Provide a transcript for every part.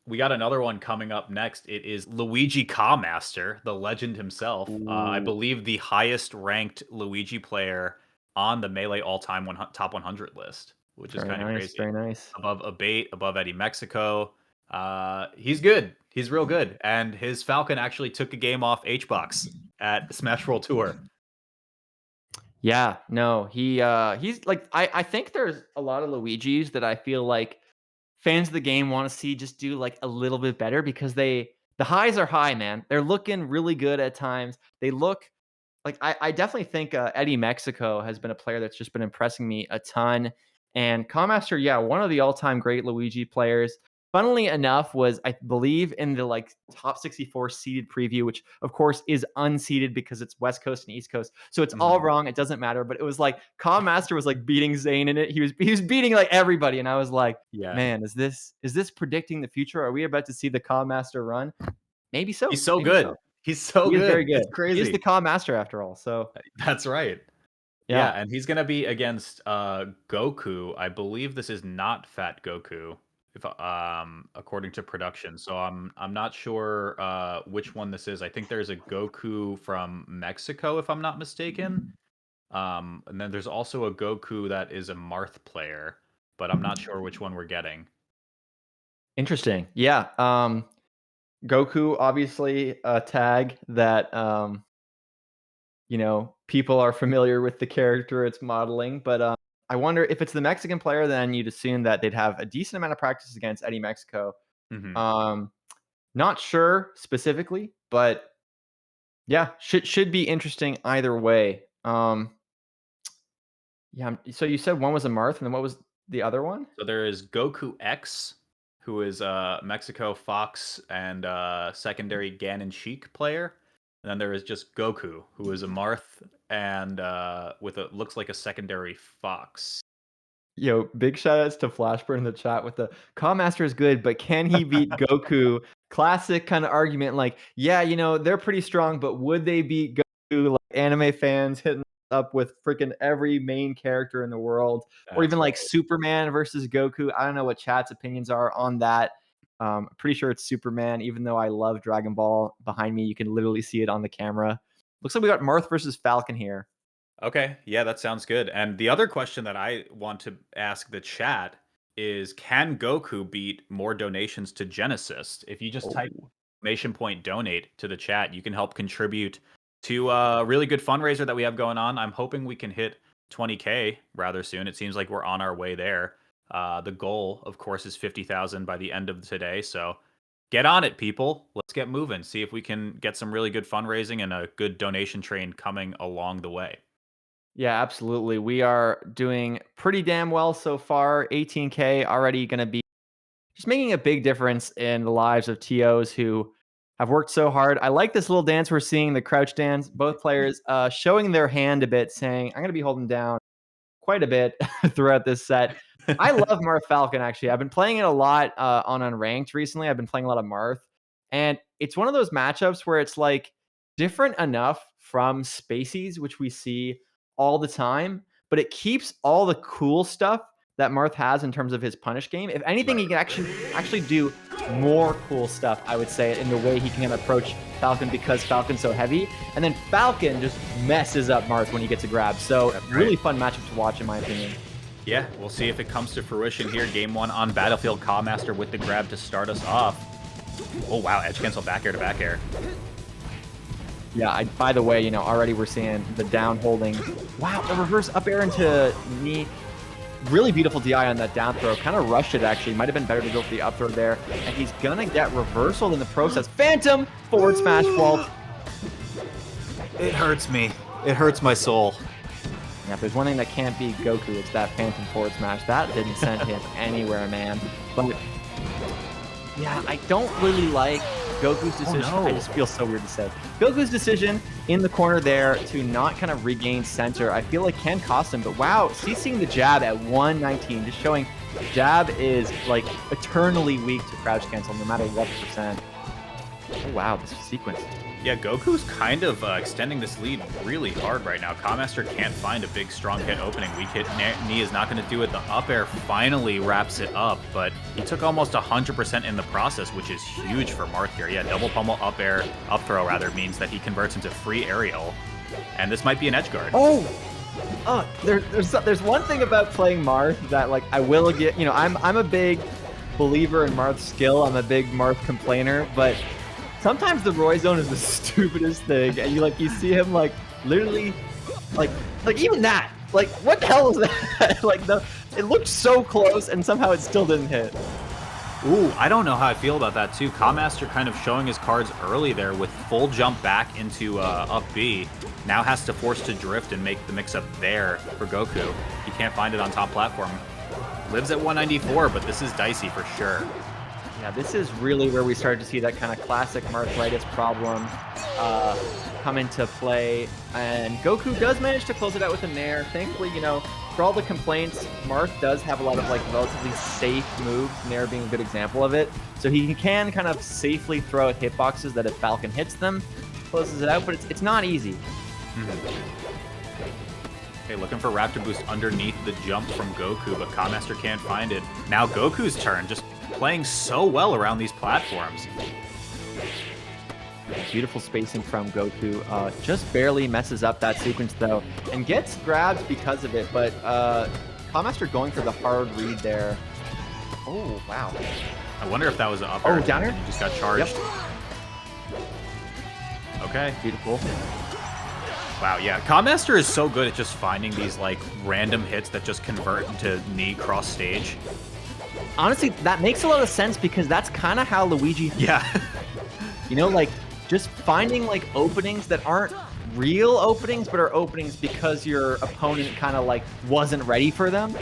We got another one coming up next. It is Luigi Master, the legend himself. I Ooh, believe the highest ranked Luigi player on the Melee all-time top 100 list, which is very kind of nice, crazy. very nice. Above Abate, above Eddie Mexico. He's good. He's real good. And his Falcon actually took a game off HBox at Smash World Tour. Yeah, no, he's like I think there's a lot of Luigis that I feel like fans of the game want to see just do like a little bit better because the highs are high, man. They're looking really good at times. They look like I definitely think Eddie Mexico has been a player that's just been impressing me a ton. And Master, yeah, one of the all-time great Luigi players. Funnily enough, was I believe in the like top 64 seeded preview, which of course is unseeded because it's West Coast and East Coast, so it's all Mhm. wrong. It doesn't matter. But it was like Master was like beating Zain in it. He was beating like everybody, and I was like, Yeah. man, is this predicting the future? Are we about to see the Master run? Maybe so. He's so Maybe good. so. He's so He is very good. good. It's He is the crazy. Master after all. So That's right. Yeah, yeah. and he's gonna be against Goku. I believe this is not Fat Goku, if according to production. So I'm not sure which one this is. I think there's a Goku from Mexico, if I'm not mistaken. And then there's also a Goku that is a Marth player, but I'm not sure which one we're getting. Interesting. Yeah. Goku, obviously a tag that people are familiar with the character it's modeling, but I wonder if it's the Mexican player, then you'd assume that they'd have a decent amount of practice against Eddie Mexico. Hmm. Um, Not sure specifically, but yeah, should be interesting either way. Yeah. So you said one was a Marth, and then what was the other one? So there is Goku X, who is a Mexico Fox and secondary Ganon Sheik player. And then there is just Goku, who is a Marth and with a looks like a secondary Fox. Yo, big shout outs to Flashburn in the chat with the Master is good, but can he beat Goku? Classic kind of argument, like, yeah, they're pretty strong, but would they beat Goku? Like anime fans hitting up with freaking every main character in the world, or That's even like right. Superman versus Goku. I don't know what chat's opinions are on that. Pretty sure it's Superman, even though I love Dragon Ball. Behind me, you can literally see it on the camera. Looks like we got Marth versus Falcon here. Okay, yeah, that sounds good. And the other question that I want to ask the chat is, can Goku beat more donations to GenAssist? If you just type Oh. exclamation point donate to the chat, you can help contribute to a really good fundraiser that we have going on. I'm hoping we can hit 20K rather soon. It seems like we're on our way there. The goal, of course, is 50,000 by the end of today. So get on it, people. Let's get moving. See if we can get some really good fundraising and a good donation train coming along the way. Yeah, absolutely. We are doing pretty damn well so far. 18K already going to be just making a big difference in the lives of TOs who have worked so hard. I like this little dance we're seeing, the crouch dance. Both players showing their hand a bit, saying, I'm going to be holding down quite a bit throughout this set. I love Marth Falcon, actually. I've been playing it a lot on Unranked recently. I've been playing a lot of Marth. And it's one of those matchups where it's like different enough from Spacies, which we see all the time, but it keeps all the cool stuff that Marth has in terms of his punish game. If anything, he Right. can actually do more cool stuff, I would say, in the way he can approach Falcon because Falcon's so heavy. And then Falcon just messes up Marth when he gets a grab. So That's really right. fun matchup to watch, in my opinion. Yeah, we'll see if it comes to fruition here. Game one on Battlefield. Master with the grab to start us off. Oh, wow. Edge cancel back air to back air. Yeah, by the way, already we're seeing the down holding. Wow, the reverse up air into knee. Really beautiful DI on that down throw. Kind of rushed it, actually. Might have been better to go for the up throw there. And he's going to get reversaled in the process. Phantom forward smash vault. It hurts me. It hurts my soul. Yeah, if there's one thing that can't beat Goku, it's that Phantom forward smash. That didn't send him anywhere, man. But yeah, I don't really like Goku's decision. no. I just feel so weird to say. Goku's decision in the corner there to not kind of regain center, I feel like can cost him. But wow, CCing the jab at 119, just showing jab is like eternally weak to crouch cancel no matter what percent. Oh wow, this sequence. Yeah, Goku's kind of extending this lead really hard right now. Kamaster can't find a big, strong hit opening. Weak hit knee is not going to do it. The up air finally wraps it up, but he took almost 100% in the process, which is huge for Marth here. Yeah, double pummel up air, up throw rather, means that he converts into free aerial, and this might be an edge guard. Oh! There's one thing about playing Marth that, like, I will get, you know, I'm a big believer in Marth's skill. I'm a big Marth complainer, but sometimes the Roy zone is the stupidest thing, and you see him like literally, like even that, like what the hell is that? Like it looked so close, and somehow it still didn't hit. Ooh, I don't know how I feel about that too. Kamaster kind of showing his cards early there with full jump back into up B. Now has to force to drift and make the mix-up there for Goku. He can't find it on top platform. Lives at 194, but this is dicey for sure. Yeah, this is really where we started to see that kind of classic Marthritis problem come into play. And Goku does manage to close it out with a Nair. Thankfully, you know, for all the complaints, Marth does have a lot of like relatively safe moves, Nair being a good example of it. So he can kind of safely throw out hitboxes that if Falcon hits them, closes it out, but it's not easy. Okay, looking for Raptor Boost underneath the jump from Goku, but Kamaster can't find it. Now Goku's turn, just playing so well around these platforms. Beautiful spacing from Goku. Just barely messes up that sequence though, and gets grabbed because of it, but Kamaster going for the hard read there. Oh, wow. I wonder if that was an up air. Oh, down air? He just got charged. Yep. Okay. Beautiful. Wow, yeah. Kamaster is so good at just finding these like random hits that just convert into knee cross stage. Honestly, that makes a lot of sense because that's kind of how Luigi... Yeah. You know, like, just finding, like, openings that aren't real openings, but are openings because your opponent kind of, like, wasn't ready for them,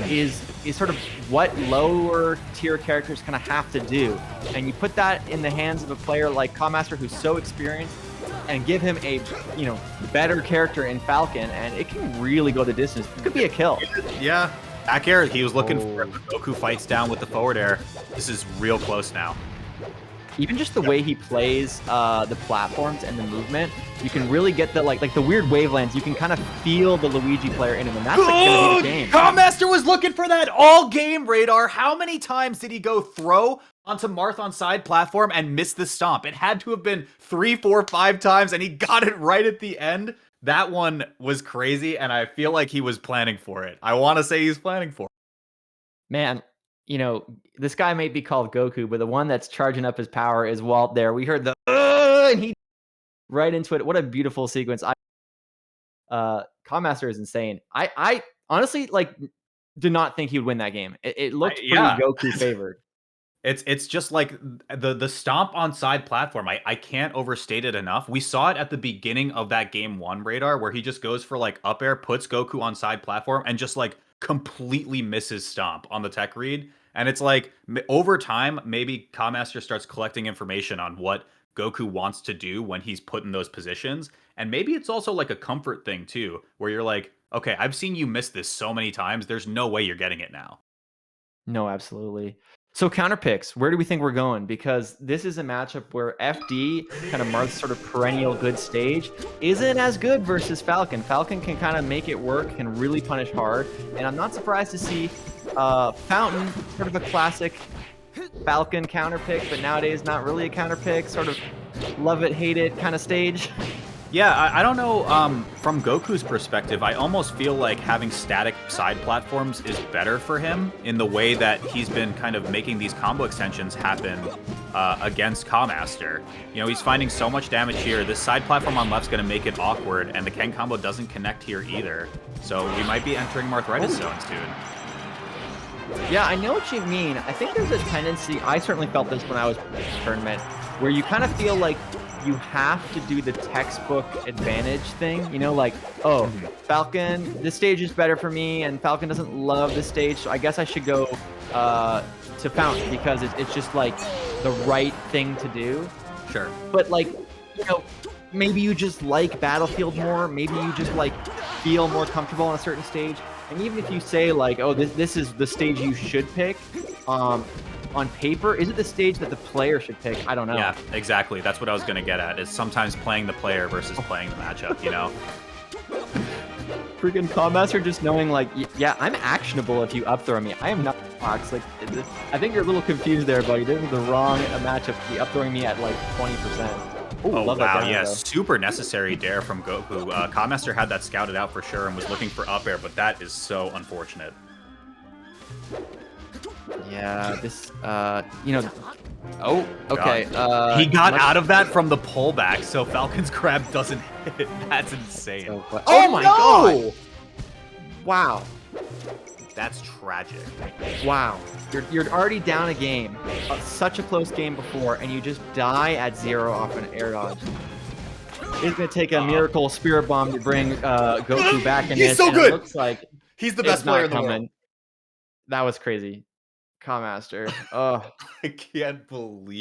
is sort of what lower tier characters kind of have to do. And you put that in the hands of a player like Kamaster, who's so experienced, and give him a, you know, better character in Falcon, and it can really go the distance. It could be a kill. Yeah. Back air, he was looking for it, but Goku fights down with the forward air. This is real close now. Even just the way he plays the platforms and the movement, you can really get the like the weird wavelengths. You can kind of feel the Luigi player in him, and that's like gonna be the game. Kamaster was looking for that all game, Radar. How many times did he go throw onto Marth on side platform and miss the stomp? It had to have been 3, 4, 5 times, and he got it right at the end. That one was crazy, and I feel like he was planning for it. I want to say he's planning for it. Man, you know, this guy may be called Goku, but the one that's charging up his power is Walt there. We heard the and he right into it. What a beautiful sequence. Kamaster is insane. I honestly like did not think he would win that game. It looked pretty Goku favored. It's just like the stomp on side platform. I can't overstate it enough. We saw it at the beginning of that game 1 Radar where he just goes for like up air, puts Goku on side platform, and just like completely misses stomp on the tech read. And it's like over time, maybe Kamaster starts collecting information on what Goku wants to do when he's put in those positions. And maybe it's also like a comfort thing too, where you're like, okay, I've seen you miss this so many times. There's no way you're getting it now. No, absolutely. So counter picks, where do we think we're going? Because this is a matchup where FD, kind of Marth's sort of perennial good stage, isn't as good versus Falcon. Falcon can kind of make it work, can really punish hard, and I'm not surprised to see Fountain, sort of a classic Falcon counter pick, but nowadays not really a counter pick, sort of love it, hate it kind of stage. Yeah, I don't know, from Goku's perspective, I almost feel like having static side platforms is better for him in the way that he's been kind of making these combo extensions happen against Kamaster. You know, he's finding so much damage here. This side platform on left's going to make it awkward, and the Ken combo doesn't connect here either. So we might be entering Marthritis zone soon. Yeah, I know what you mean. I think there's a tendency, I certainly felt this when I was playing the tournament, where you kind of feel like you have to do the textbook advantage thing, you know, like, oh, Falcon, this stage is better for me, and Falcon doesn't love this stage, so I guess I should go to Fountain because it's just like the right thing to do. Sure. But like, you know, maybe you just like Battlefield more, maybe you just like feel more comfortable on a certain stage, and even if you say like, oh, this is the stage you should pick, on paper, is it the stage that the player should pick? I don't know. Yeah, exactly. That's what I was gonna get at. Is sometimes playing the player versus playing the matchup. You know. Freaking Commaster just knowing like, yeah, I'm actionable if you up throw me. I am not box. Like, I think you're a little confused there, buddy. This is the wrong matchup to be up throwing me at like 20%. Ooh, Oh, love wow, that yeah, though. super necessary dare from Goku. Commaster had that scouted out for sure and was looking for up air, but that is so unfortunate. Yeah, this, you know, oh, okay. He got out of that from the pullback, so Falcon's grab doesn't hit. That's insane. Oh my god! Wow. That's tragic. Wow. You're already down a game. Such a close game before, and you just die at 0 off an air dodge. It's going to take a miracle spirit bomb to bring Goku back in this. He's so good! It looks like he's the best player in the coming. world. That was crazy. Commaster. Oh. I can't believe